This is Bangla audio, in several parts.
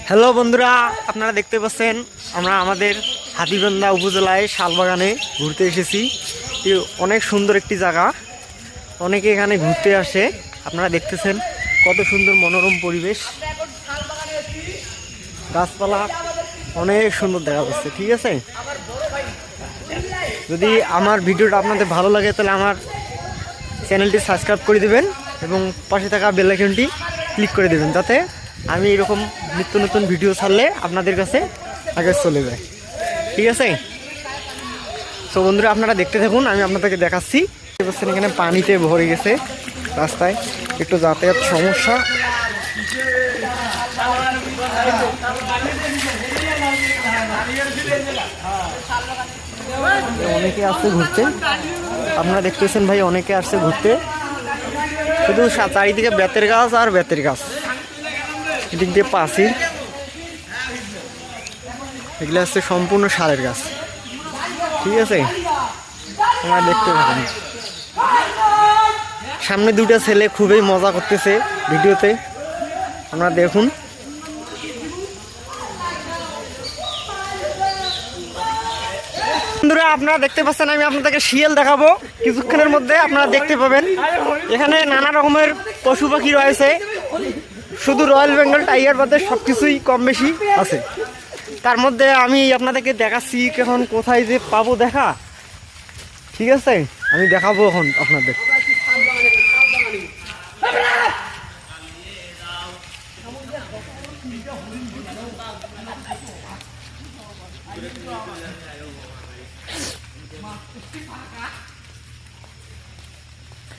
হ্যালো বন্ধুরা, আপনারা দেখতে পাচ্ছেন আমরা আমাদের হাতীবান্ধা উপজেলায় শালবাগানে ঘুরতে এসেছি। অনেক সুন্দর একটি জায়গা, অনেকে এখানে ঘুরতে আসে। আপনারা দেখতেছেন কত সুন্দর মনোরম পরিবেশ, গাছপালা অনেক সুন্দর দেখা যাচ্ছে। ঠিক আছে, যদি আমার ভিডিওটা আপনাদের ভালো লাগে তাহলে আমার চ্যানেলটি সাবস্ক্রাইব করে দেবেন এবং পাশে থাকা বেল আইকনটি ক্লিক করে দেবেন, যাতে আমি এরকম নিত্য নতুন ভিডিও ছাড়লে আপনাদের কাছে আগে চলে যায়। ঠিক আছে, তো বন্ধুরা আপনারা দেখতে থাকুন, আমি আপনাদেরকে দেখাচ্ছি। এখানে পানিতে ভরে গেছে, রাস্তায় একটু যাতায়াত সমস্যা। অনেকে আসছে ঘুরতে, আপনারা দেখতেছেন ভাই, অনেকে আসছে ঘুরতে। শুধু চারিদিকে বেতের গাছ আর বেতের গাছ, এদিক দিয়ে পাশি, এগুলো হচ্ছে সম্পূর্ণ সারের গাছ। ঠিক আছে, আপনারা দেখতে পাবেন। সামনে দুটো ছেলে খুবই মজা করতেছে ভিডিওতে, আপনারা দেখুন। বন্ধুরা আপনারা দেখতে পাচ্ছেন, আমি আপনাদেরকে শিয়াল দেখাবো কিছুক্ষণের মধ্যে, আপনারা দেখতে পাবেন। এখানে নানা রকমের পশু পাখি রয়েছে, শুধু রয়্যাল বেঙ্গল টাইগার বাদে সব কিছুই কম বেশি আছে। তার মধ্যে আমি আপনাদেরকে দেখাচ্ছি এখন কোথায় যে পাবো দেখা। ঠিক আছে, আমি দেখাবো এখন আপনাদের।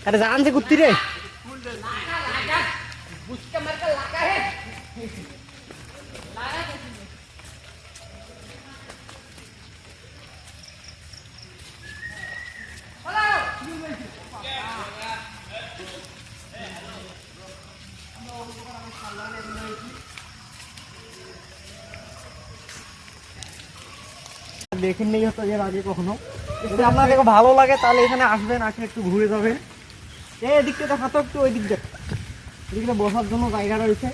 अरे जान से कुत्ती रे দেখেন, নেই হতো এর আগে কখনো। যদি আপনাদের ভালো লাগে তাহলে এখানে আসবেন, আসে একটু ঘুরে যাবেন। এদিকটা দেখা তো একটু, ওই দিক দেখ, এদিকটা বসার জন্য জায়গা রয়েছে।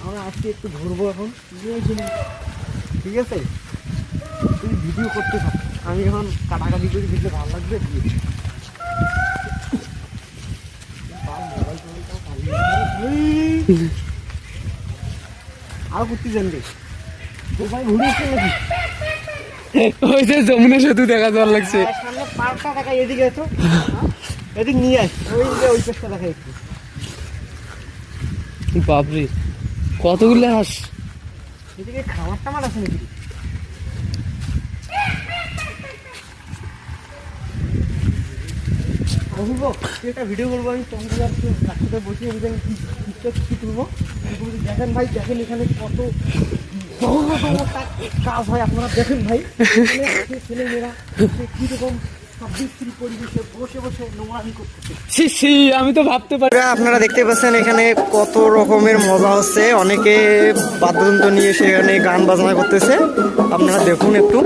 আমরা আজকে একটু ঘুরবো এখন। ঠিক আছে, তুই ভিডিও করতে থাক, আমি এখন কাটাকাটি করে দিতে ভালো লাগবে। আর করতে জানবে ভাই, ঘুরে এসে নাকি ওই যে যমুনা সেতু দেখা যাওয়ার লাগছে। সামনে পার্কটা দেখা, এদিকে এসো, এদিক নিয়ে আস, ওই যে ওই পেছটা দেখা একটু। বাপরে, কতগুলো হাঁস! এদিকে খাবার টামার আছে নাকি? একটা ভিডিও করবো আমি, তোমাকে বসে কি তুলবো। দেখেন ভাই, দেখেন এখানে কত কাজ হয়, আপনারা দেখেন ভাই। ছেলেমেয়েরা কিরকম পরিবেশে বসে বসে নোংরামি করতেছে। আমি তো ভাবতে পারি। আপনারা দেখতে পাচ্ছেন এখানে কত রকমের মজা হচ্ছে, অনেকে বাদ্যযন্ত্র নিয়ে সেখানে গান বাজনা করতেছে, আপনারা দেখুন একটু।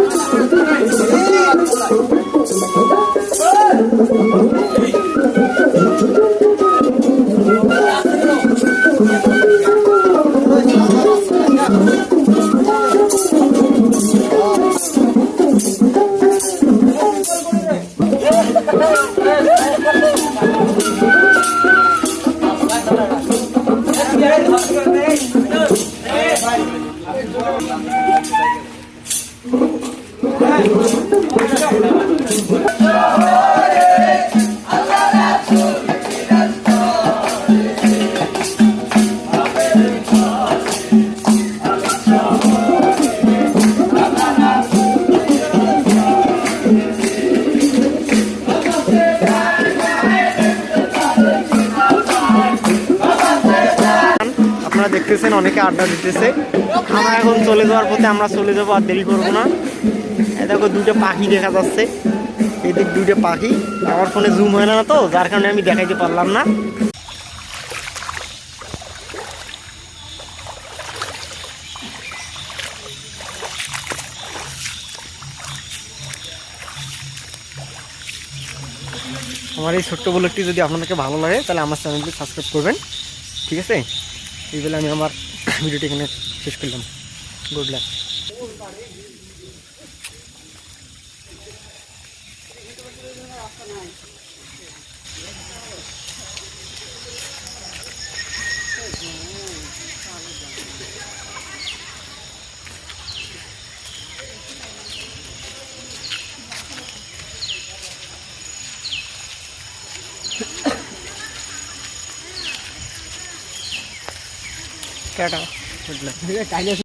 দেখতেছেন অনেকে আড্ডা দিতেছে। আমরা এখন চলে যাওয়ার পথে, আমরা চলে যাবো, আর দেরি করবো না। দেখো দুটো পাখি দেখা যাচ্ছে, এদিক দুটো পাখি। আমার ফোনে জুম হয় না তো, যার কারণে আমি দেখাইতে পারলাম না। আমার এই ছোট্ট ব্লগটি যদি আপনাদেরকে ভালো লাগে তাহলে আমার চ্যানেলটি সাবস্ক্রাইব করবেন। ঠিক আছে, এই বলে আমি আমার ভিডিওটি এখানে শেষ করলাম। Good luck. Tata, good luck.